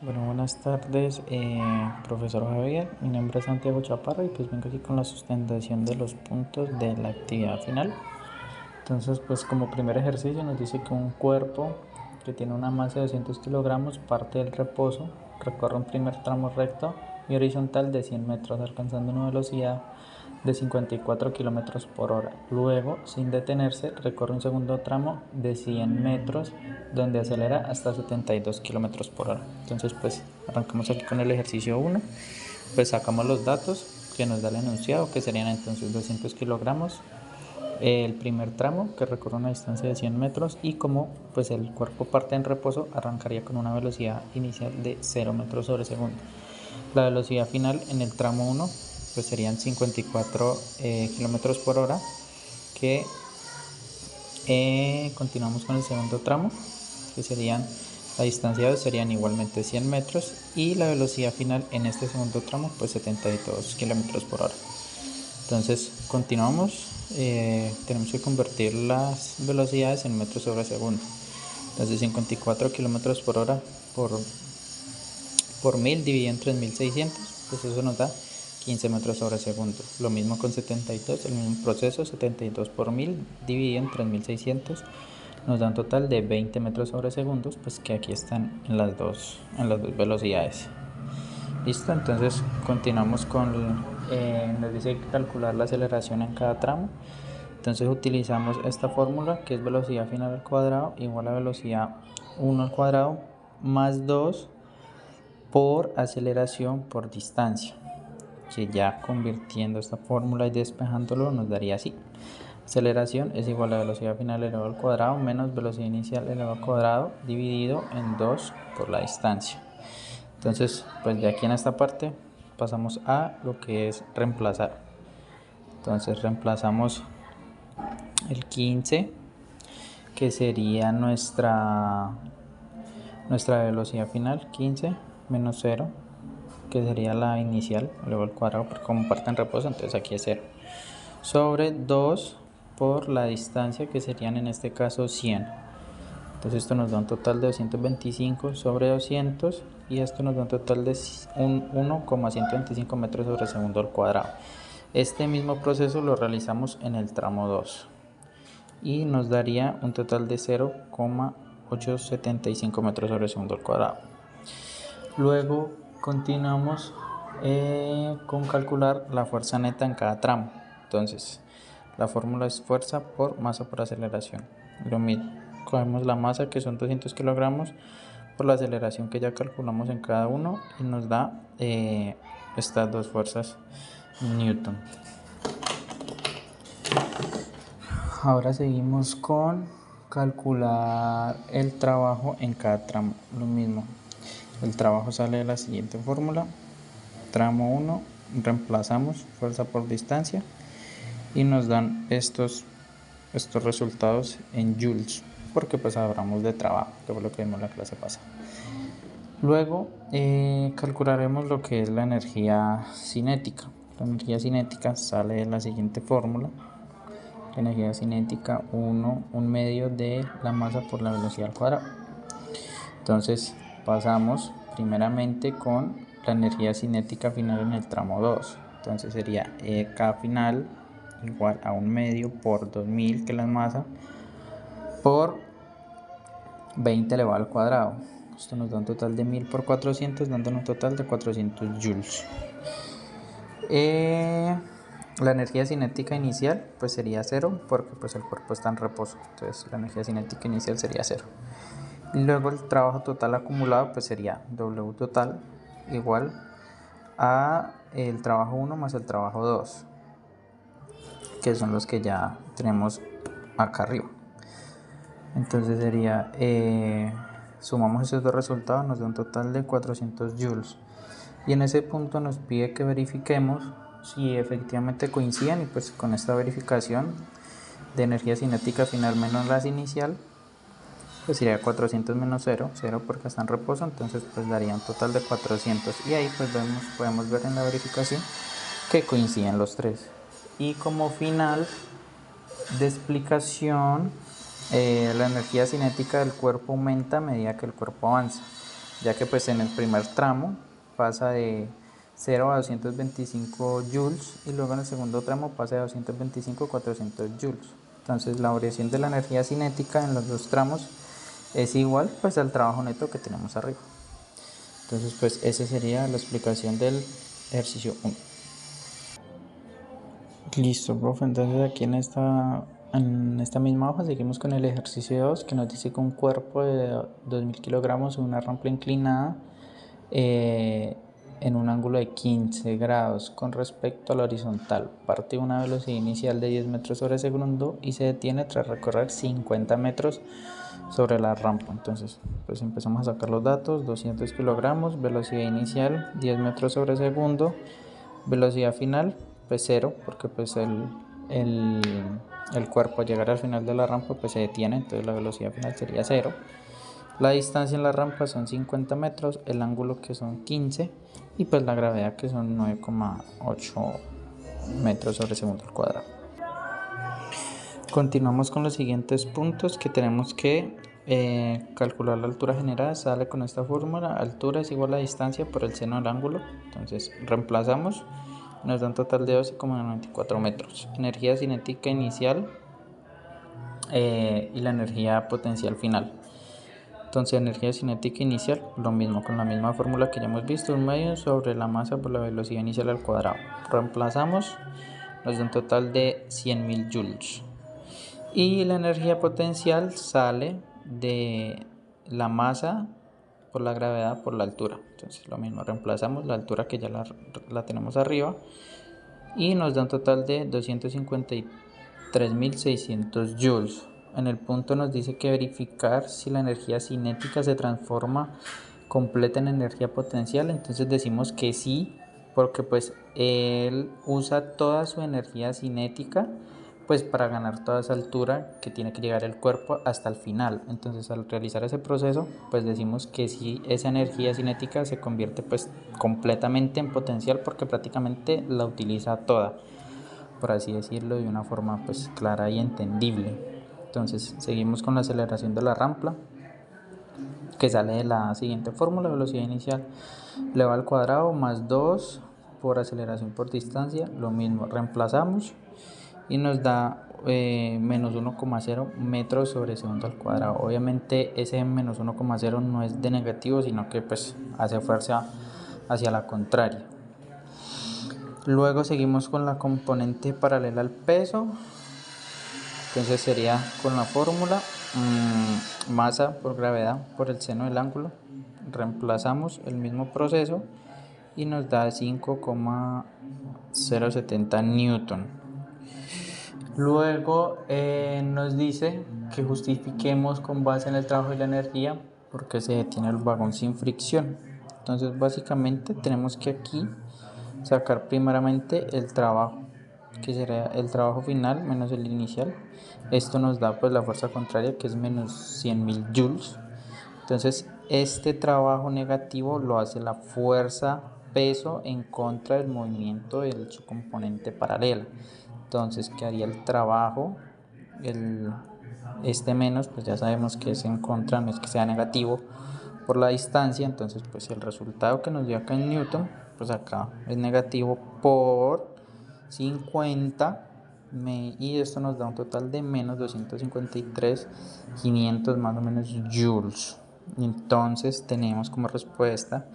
Bueno, buenas tardes, profesor Javier. Mi nombre es Santiago Chaparro y pues vengo aquí con la sustentación de los puntos de la actividad final. Entonces, pues como primer ejercicio nos dice que un cuerpo que tiene una masa de 200 kilogramos parte del reposo, recorre un primer tramo recto y horizontal de 100 metros alcanzando una velocidad de 54 kilómetros por hora. Luego, sin detenerse, recorre un segundo tramo de 100 metros donde acelera hasta 72 kilómetros por hora. Entonces, pues arrancamos aquí con el ejercicio 1. Pues sacamos los datos que nos da el enunciado, que serían entonces 200 kilogramos el primer tramo, que recorre una distancia de 100 metros, y como pues el cuerpo parte en reposo, arrancaría con una velocidad inicial de 0 metros sobre segundo. La velocidad final en el tramo 1 pues serían 54 kilómetros por hora, que continuamos con el segundo tramo, que serían la distancia serían igualmente 100 metros, y la velocidad final en este segundo tramo pues 72 kilómetros por hora. Entonces continuamos, tenemos que convertir las velocidades en metros sobre segundo. Entonces 54 kilómetros por hora por 1000 dividido en 3600, pues eso nos da 15 metros sobre segundo. Lo mismo con 72, el mismo proceso, 72 por 1000 dividido en 3600 nos da un total de 20 metros sobre segundo, pues que aquí están en las dos velocidades. Listo, entonces continuamos con, nos dice calcular la aceleración en cada tramo. Entonces utilizamos esta fórmula, que es velocidad final al cuadrado igual a velocidad 1 al cuadrado más 2 por aceleración por distancia, que ya convirtiendo esta fórmula y despejándolo nos daría así: aceleración es igual a velocidad final elevado al cuadrado menos velocidad inicial elevado al cuadrado dividido en 2 por la distancia. Entonces, pues de aquí en esta parte pasamos a lo que es reemplazar. Entonces reemplazamos el 15, que sería nuestra velocidad final, 15 menos 0, que sería la inicial, luego al cuadrado, porque como parte en reposo, entonces aquí es 0, sobre 2 por la distancia, que serían en este caso 100. Entonces esto nos da un total de 225 sobre 200, y esto nos da un total de 1,125 metros sobre segundo al cuadrado. Este mismo proceso lo realizamos en el tramo 2 y nos daría un total de 0,875 metros sobre segundo al cuadrado. Luego continuamos con calcular la fuerza neta en cada tramo. Entonces la fórmula es fuerza por masa por aceleración. Lo mismo, cogemos la masa, que son 200 kilogramos, por la aceleración que ya calculamos en cada uno, y nos da estas dos fuerzas Newton. Ahora seguimos con calcular el trabajo en cada tramo. Lo mismo, el trabajo sale de la siguiente fórmula: tramo 1, reemplazamos fuerza por distancia y nos dan estos resultados en joules, porque pues hablamos de trabajo, que fue lo que vimos en la clase pasada. Luego calcularemos lo que es la energía cinética. La energía cinética sale de la siguiente fórmula: la energía cinética 1 medio de la masa por la velocidad al cuadrado. Entonces pasamos primeramente con la energía cinética final en el tramo 2. Entonces sería K final igual a 1 medio por 2000, que es la masa, por 20 elevado al cuadrado. Esto nos da un total de 1000 por 400, dando un total de 400 joules. La energía cinética inicial pues sería 0, porque pues el cuerpo está en reposo. Entonces la energía cinética inicial sería 0. Y luego el trabajo total acumulado pues sería W total igual a el trabajo 1 más el trabajo 2, que son los que ya tenemos acá arriba. Entonces sería, sumamos esos dos resultados, nos da un total de 400 joules. Y en ese punto nos pide que verifiquemos si efectivamente coinciden, y pues con esta verificación de energía cinética final menos la inicial, pues sería 400 menos 0, 0 porque está en reposo, entonces pues daría un total de 400, y ahí pues podemos ver en la verificación que coinciden los tres. Y como final de explicación, la energía cinética del cuerpo aumenta a medida que el cuerpo avanza. ya que pues en el primer tramo pasa de 0 a 225 joules y luego en el segundo tramo pasa de 225 a 400 joules. Entonces la variación de la energía cinética en los dos tramos es igual pues al trabajo neto que tenemos arriba. Entonces pues esa sería la explicación del ejercicio 1. Listo, profe. Entonces aquí en esta misma hoja seguimos con el ejercicio 2, que nos dice que un cuerpo de 2000 kilogramos en una rampa inclinada en un ángulo de 15 grados con respecto a la horizontal parte de una velocidad inicial de 10 metros sobre segundo y se detiene tras recorrer 50 metros sobre la rampa. Entonces pues empezamos a sacar los datos: 200 kilogramos, velocidad inicial 10 metros sobre segundo, velocidad final pues 0, porque pues el cuerpo al llegar al final de la rampa pues se detiene, entonces la velocidad final sería 0. La distancia en la rampa son 50 metros, el ángulo que son 15 y pues la gravedad que son 9,8 metros sobre segundo al cuadrado. Continuamos con los siguientes puntos que tenemos que calcular la altura general. Sale con esta fórmula: altura es igual a distancia por el seno del ángulo. Entonces reemplazamos, nos da un total de 12,94 metros. Energía cinética inicial y la energía potencial final. Entonces energía cinética inicial, lo mismo, con la misma fórmula que ya hemos visto, 1/2 sobre la masa por la velocidad inicial al cuadrado. Reemplazamos, nos da un total de 100.000 joules. Y la energía potencial sale de la masa por la gravedad por la altura. Entonces lo mismo, reemplazamos la altura que ya la tenemos arriba y nos da un total de 253.600 joules. En el punto nos dice que verificar si la energía cinética se transforma completa en energía potencial. Entonces decimos que sí, porque pues él usa toda su energía cinética pues para ganar toda esa altura que tiene que llegar el cuerpo hasta el final. Entonces al realizar ese proceso pues decimos que sí, esa energía cinética se convierte pues completamente en potencial, porque prácticamente la utiliza toda, por así decirlo, de una forma pues clara y entendible. Entonces seguimos con la aceleración de la rampa, que sale de la siguiente fórmula: velocidad inicial elevado al cuadrado más 2 por aceleración por distancia. Lo mismo, reemplazamos y nos da menos 1,0 metros sobre segundo al cuadrado. Obviamente ese menos 1,0 no es de negativo, sino que pues hace fuerza hacia la contraria. Luego seguimos con la componente paralela al peso. Entonces sería con la fórmula masa por gravedad por el seno del ángulo. Reemplazamos el mismo proceso y nos da 5,070 newton. Luego nos dice que justifiquemos con base en el trabajo y la energía por qué se detiene el vagón sin fricción. Entonces básicamente tenemos que aquí sacar primeramente el trabajo, que será el trabajo final menos el inicial. Esto nos da pues la fuerza contraria, que es menos 100.000 joules. Entonces este trabajo negativo lo hace la fuerza peso en contra del movimiento de su componente paralela. Entonces quedaría el trabajo, este menos pues ya sabemos que es en contra, no es que sea negativo, por la distancia. Entonces pues el resultado que nos dio acá en newton pues acá es negativo por 50 y esto nos da un total de menos 253.500 más o menos joules. Entonces tenemos como respuesta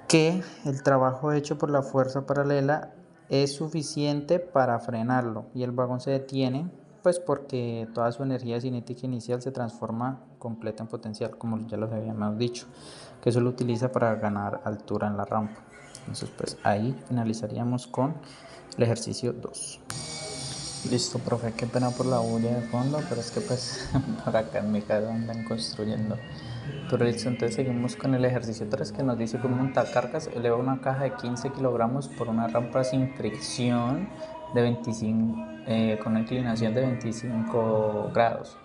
que el trabajo hecho por la fuerza paralela es suficiente para frenarlo y el vagón se detiene pues porque toda su energía cinética inicial se transforma completa en potencial, como ya lo habíamos dicho, que eso lo utiliza para ganar altura en la rampa. Entonces pues ahí finalizaríamos con el ejercicio 2. Listo, profe, qué pena por la bulla de fondo, pero es que pues por acá en mi casa andan construyendo. Pero listo, entonces seguimos con el ejercicio 3, que nos dice que un montacargas eleva una caja de 15 kilogramos por una rampa sin fricción de 25, con una inclinación de 25 grados.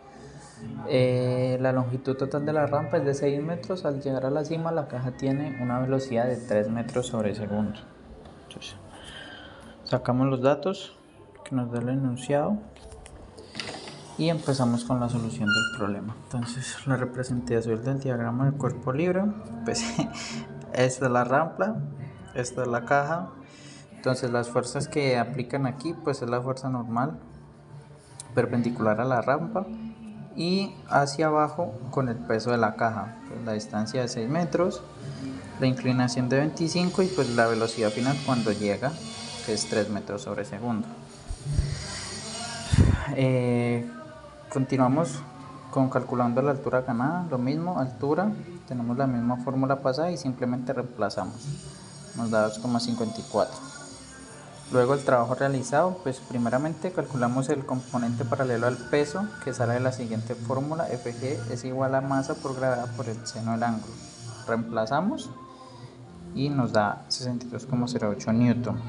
La longitud total de la rampa es de 6 metros. Al llegar a la cima, la caja tiene una velocidad de 3 metros sobre segundo. Entonces, sacamos los datos que nos da el enunciado Y empezamos con la solución del problema. Entonces la representación del diagrama del cuerpo libre, pues esta es la rampa, esta es la caja. Entonces las fuerzas que aplican aquí pues es la fuerza normal perpendicular a la rampa y hacia abajo con el peso de la caja, pues la distancia de 6 metros, la inclinación de 25 y pues la velocidad final cuando llega, que es 3 metros sobre segundo. Continuamos con calculando la altura ganada, lo mismo, altura, tenemos la misma fórmula pasada y simplemente reemplazamos, nos da 2,54. Luego el trabajo realizado, pues primeramente calculamos el componente paralelo al peso, que sale de la siguiente fórmula: Fg es igual a masa por gravedad por el seno del ángulo. Reemplazamos y nos da 62,08 newton.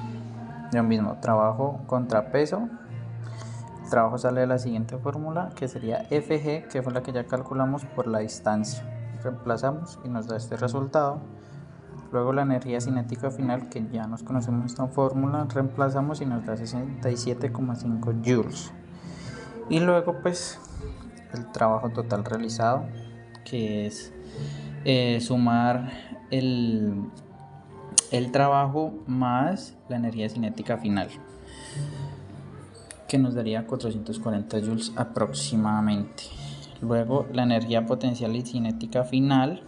Lo mismo, trabajo contra peso. El trabajo sale de la siguiente fórmula, que sería Fg, que fue la que ya calculamos, por la distancia. Reemplazamos y nos da este resultado. Luego la energía cinética final, que ya nos conocemos esta fórmula, reemplazamos y nos da 67,5 joules. Y luego pues el trabajo total realizado, que es sumar el trabajo más la energía cinética final, que nos daría 440 joules aproximadamente. Luego la energía potencial y cinética final,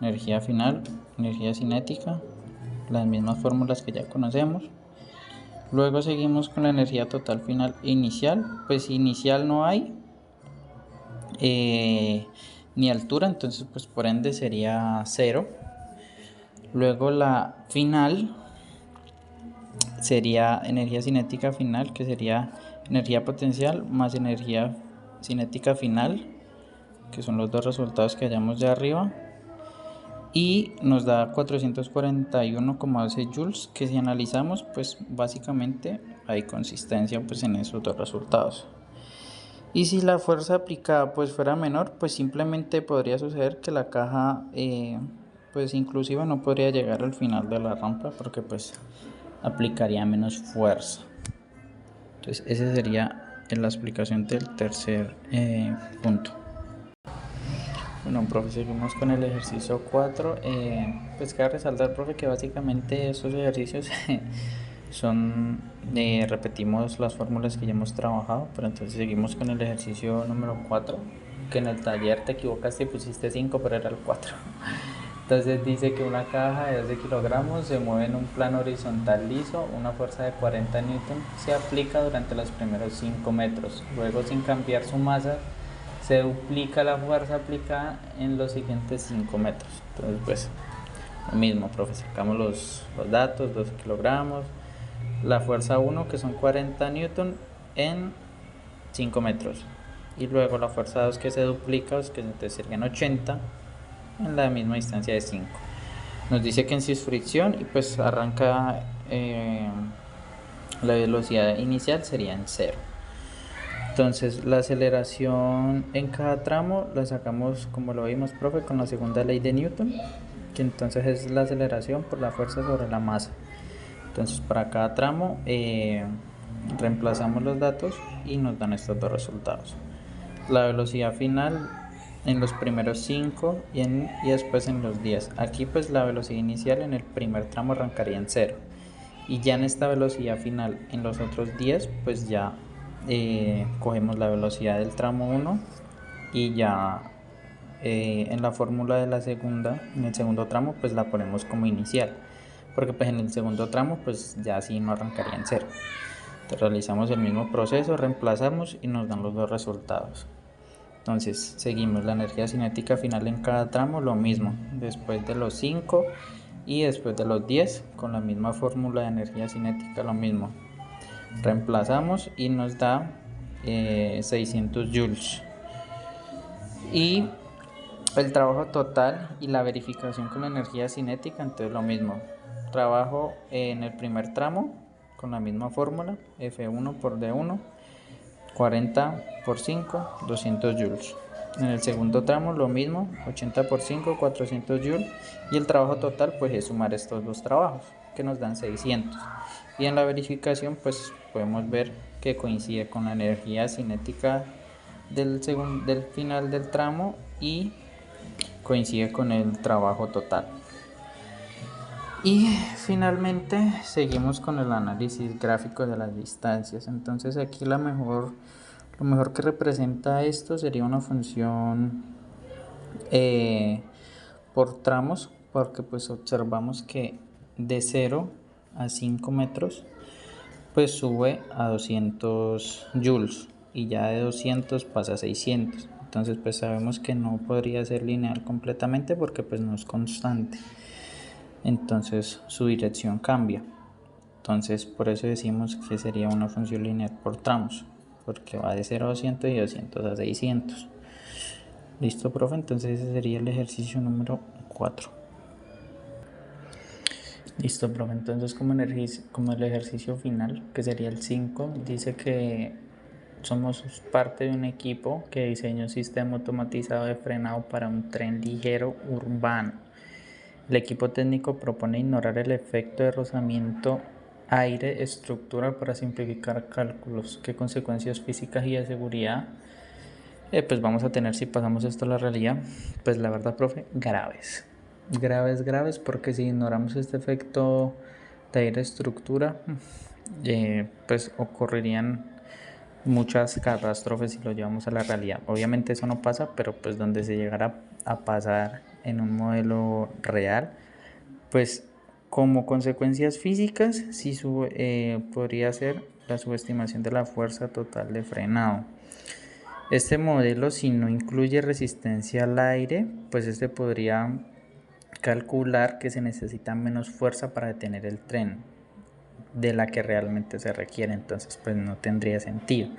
energía cinética, las mismas fórmulas que ya conocemos. Luego seguimos con la energía total final inicial, pues inicial no hay ni altura, entonces pues por ende sería 0. Luego la final sería energía cinética final, que sería energía potencial más energía cinética final, que son los dos resultados que hallamos de arriba, y nos da 441,12 joules, que si analizamos pues básicamente hay consistencia pues en esos dos resultados. Y si la fuerza aplicada pues fuera menor, pues simplemente podría suceder que la caja pues inclusive no podría llegar al final de la rampa, porque pues aplicaría menos fuerza. Entonces esa sería la explicación del tercer punto. Bueno, profe, seguimos con el ejercicio 4. Pues cabe resaltar, profe, que básicamente estos ejercicios son, repetimos las fórmulas que ya hemos trabajado, pero entonces seguimos con el ejercicio número 4, que en el taller te equivocaste y pusiste 5, pero era el 4. Entonces dice que una caja de 12 kilogramos se mueve en un plano horizontal liso, una fuerza de 40 newton se aplica durante los primeros 5 metros, luego sin cambiar su masa se duplica la fuerza aplicada en los siguientes 5 metros. Entonces pues lo mismo, profe, sacamos los datos: 12 kilogramos, la fuerza 1 que son 40 newton en 5 metros, y luego la fuerza 2 que se duplica, que entonces serían 80 en la misma distancia de 5. Nos dice que en cis fricción y pues arranca la velocidad inicial sería en 0. Entonces la aceleración en cada tramo la sacamos, como lo vimos, profe, con la segunda ley de Newton, que entonces es la aceleración por la fuerza sobre la masa. Entonces para cada tramo reemplazamos los datos y nos dan estos dos resultados: la velocidad final en los primeros 5 y después en los 10. Aquí pues la velocidad inicial en el primer tramo arrancaría en 0, y ya en esta velocidad final en los otros 10 pues ya cogemos la velocidad del tramo 1 y ya en la fórmula de la segunda, en el segundo tramo pues la ponemos como inicial, porque pues en el segundo tramo pues ya así no arrancaría en 0. Entonces realizamos el mismo proceso, reemplazamos y nos dan los dos resultados. Entonces seguimos la energía cinética final en cada tramo, lo mismo, después de los 5 y después de los 10 con la misma fórmula de energía cinética, lo mismo, reemplazamos y nos da 600 joules. Y el trabajo total y la verificación con la energía cinética, entonces lo mismo, trabajo en el primer tramo con la misma fórmula, F1 por D1, 40 por 5, 200 joules. En el segundo tramo lo mismo, 80 por 5, 400 joules. Y el trabajo total pues es sumar estos dos trabajos, que nos dan 600. Y en la verificación pues podemos ver que coincide con la energía cinética del final del tramo y coincide con el trabajo total. Y finalmente seguimos con el análisis gráfico de las distancias. Entonces aquí lo mejor que representa esto sería una función por tramos, porque pues observamos que de 0 a 5 metros pues sube a 200 joules y ya de 200 pasa a 600. Entonces pues sabemos que no podría ser lineal completamente porque pues no es constante. Entonces su dirección cambia. Entonces por eso decimos que sería una función lineal por tramos, porque va de 0 a 200 y de 200 a 600. Listo, profe, entonces ese sería el ejercicio número 4. Listo, profe, entonces como el ejercicio final, que sería el 5, dice que somos parte de un equipo que diseña un sistema automatizado de frenado para un tren ligero urbano. El equipo técnico propone ignorar el efecto de rozamiento aire-estructura para simplificar cálculos. ¿Qué consecuencias físicas y de seguridad pues vamos a tener si pasamos esto a la realidad? Pues la verdad, profe, graves, porque si ignoramos este efecto de aire-estructura, pues ocurrirían muchas catástrofes si lo llevamos a la realidad. Obviamente eso no pasa, pero pues donde se llegara a pasar en un modelo real, pues como consecuencias físicas sí podría ser la subestimación de la fuerza total de frenado. Este modelo, si no incluye resistencia al aire, pues este podría calcular que se necesita menos fuerza para detener el tren de la que realmente se requiere, entonces pues no tendría sentido.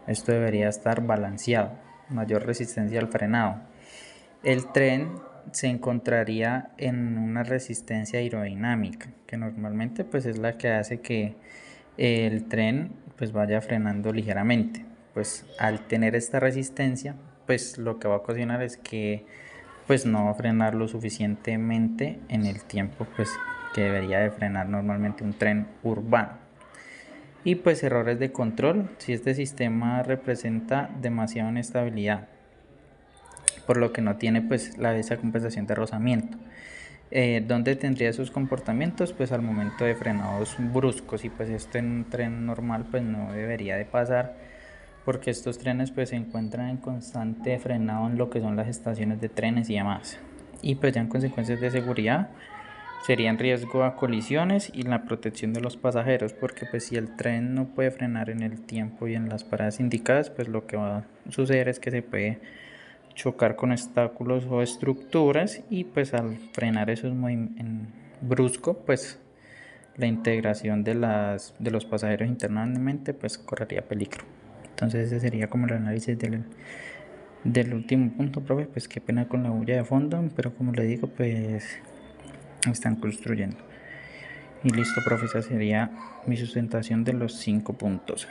Esto debería estar balanceado, mayor resistencia al frenado. El tren se encontraría en una resistencia aerodinámica, que normalmente pues es la que hace que el tren pues vaya frenando ligeramente. Pues al tener esta resistencia, pues lo que va a ocasionar es que pues no va a frenar lo suficientemente en el tiempo pues que debería de frenar normalmente un tren urbano. Y pues errores de control, si este sistema representa demasiada inestabilidad, por lo que no tiene pues esa compensación de rozamiento. ¿Dónde tendría esos comportamientos? Pues al momento de frenados bruscos, y pues esto en un tren normal pues no debería de pasar, porque estos trenes pues se encuentran en constante frenado en lo que son las estaciones de trenes y demás. Y pues ya en consecuencias de seguridad serían riesgo a colisiones y la protección de los pasajeros, porque pues si el tren no puede frenar en el tiempo y en las paradas indicadas, pues lo que va a suceder es que se puede chocar con obstáculos o estructuras, y pues al frenar esos movimientos brusco, pues la integración de los pasajeros internamente pues correría peligro. Entonces ese sería como el análisis del último punto, profe. Pues qué pena con la bulla de fondo, pero como le digo, pues están construyendo. Y listo, profe, esa sería mi sustentación de los 5 puntos.